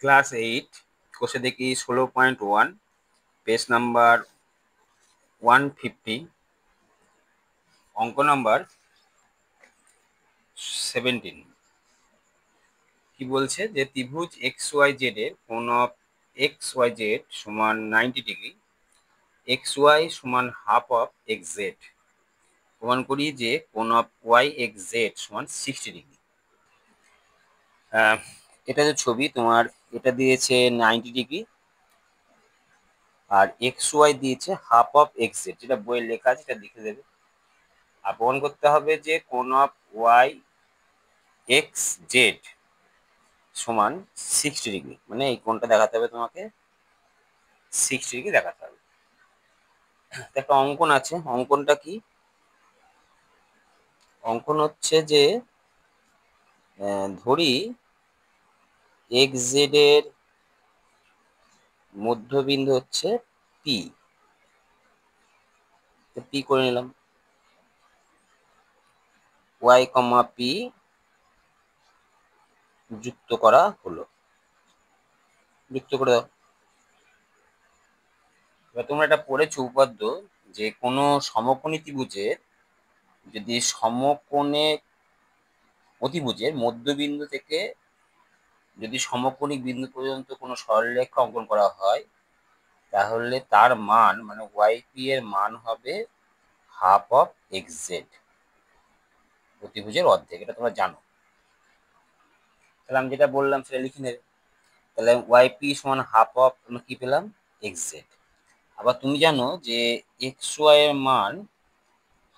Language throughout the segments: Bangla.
ক্লাস 8 কোষে দেখি 16.1 পেজ নাম্বার 150 অঙ্ক নাম্বার 17 কি বলছে যে ত্রিভুজ এক্স ওয়াই জেড এর কোণ অফ এক্স ওয়াই জেড সমান 90 ডিগ্রি এক্স ওয়াই সমান হাফ অফ এক্স জেড প্রমাণ করি যে কোণ অফ ওয়াই এক্স জেড সমান 60 ডিগ্রি। এটা যে ছবি তোমার এটা দিয়েছে 90 ডিগ্রি আর এক্স ওয়াই দিয়েছে হাফ অফ এক্স জেড, যেটা বইয়ে লেখা আছে এটা লিখে দেবে। আর প্রমাণ করতে হবে যে কোণ অফ ওয়াই এক্স জেড সমান 60 ডিগ্রি, মানে এই কোণটা দেখাতে হবে তোমাকে 60 ডিগ্রি দেখাতে হবে। একটা অঙ্কন আছে, অঙ্কনটা কি? অঙ্কন হচ্ছে যে ধরি এক্স জেড এর মধ্যবিন্দু হচ্ছে পি, পি করে নিলাম, ওয়াই কমা পি যুক্ত করা হলো, যুক্ত করে দাও। এবার তোমরা এটা পড়েছো উপপাদ্য যে কোনো সমকোণী ত্রিভুজের যদি সমকোণে অতিভুজের মধ্যবিন্দু থেকে যদি সমকোণিক বিন্দু পর্যন্ত কোনো সরলরেখা অঙ্কন করা হয় তাহলে তার মান মানে ওয়াই পি এর মান হবে হাফ অফ এক্স জেড, অতিভুজের অর্ধেক, এটা তোমরা জানো। তাহলে আমি যেটা বললাম সেটা লিখে নেবে। তাহলে ওয়াই পি সমান হাফ অফ আমরা কি পেলাম এক্স জেড। আবার তুমি জানো যে এক্স ওয়াই এর মান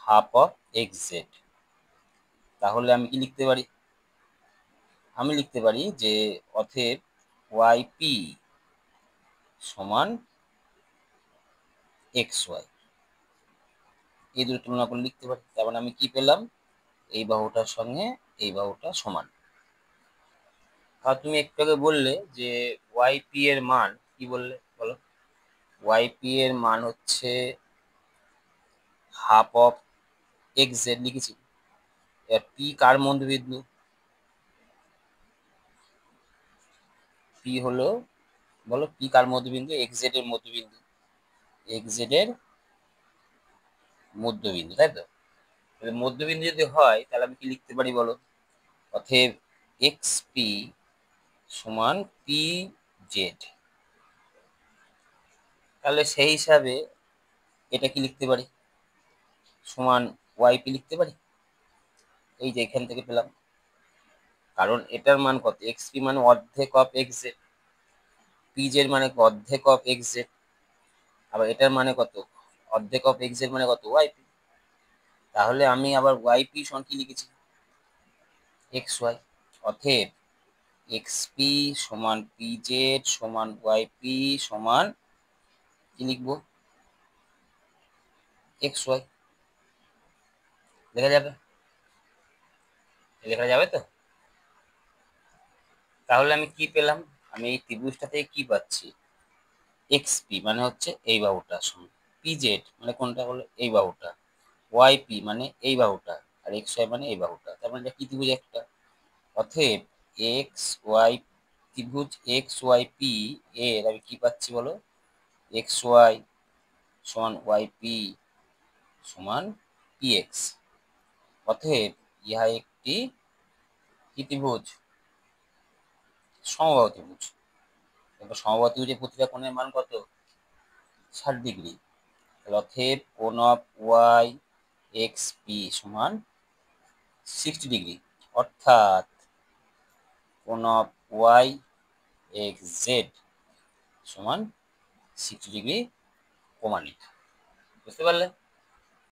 হাফ অফ এক্স জেড, তাহলে আমি কি লিখতে পারি? আমি লিখতে পারি যে অতএব ওয়াই পি সমান এক্স ওয়াই, এই দুটো তুলনা করে লিখতে পারি। তার মানে আমি কি পেলাম, এই বাহুটার সঙ্গে এই বাহুটা সমান। আর তুমি একটু আগে বললে যে ওয়াই পি এর মান কি বললে বলো? ওয়াই পি এর মান হচ্ছে হাফ অফ এক্স জেড লিখেছি। এবার পি কার মধ্যবিন্দু? পি হলো, বলো পি কার মধ্যবিন্দু? এক্স জেড এর মধ্যবিন্দু, এক্স জেড এর মধ্যবিন্দু, তাই তো? মধ্যবিন্দু যদি হয় তাহলে আমি কি লিখতে পারি বলো? অতএব এক্স পি সমান পি জেড, তাহলে সেই হিসাবে এটা কি লিখতে পারি? সমান ওয়াই পি লিখতে পারি, এই যে এখান থেকে পেলাম। কারণ এটার মান কত? এক্স পি মানে অর্ধেক of x Z, P Z মানে অর্ধেক অফ এক্স জেড, আবার এটার মানে কত? অর্ধেক অফ এক্স জেড মানে কত? Y P. তাহলে আমি আবার ওয়াই পি সমান কি লিখেছি? X Y. অতএব এক্স পি সমান পি জেড সমান ওয়াই পি সমান কি লিখবো? X Y. লেখা যাবে? লেখা যাবে তো? তাহলে আমি কি পেলাম? আমি এই ত্রিভুজটা থেকে কি পাচ্ছি? এক্স পি মানে হচ্ছে এই বাহুটা সমান পি জেড মানে কোনটা হলো এই বাহুটা, ওয়াই পি মানে এই বাহুটা, আর এক্স ওয়াই মানে এই বাহুটা। তার মানে এটা কি ত্রিভুজ একটা? অতএব এক্স ওয়াই ত্রিভুজ এক্স ওয়াই পি এর আমি কি পাচ্ছি বলো? এক্স ওয়াই সমান ওয়াই পি সমান পি এক্স। অতএব ইহা একটি কি ত্রিভুজ? সমবাহু ত্রিভুজ। এবার সমবাহু ত্রিভুজের প্রতিটা কোণের মান কত? 60 ডিগ্রি। অতএব কোণ অফ ওয়াই এক্স পি সমান 60 ডিগ্রি, অর্থাৎ কোণ অফ ওয়াই এক্স জেড সমান 60 ডিগ্রি প্রমাণিত। বুঝতে পারলে?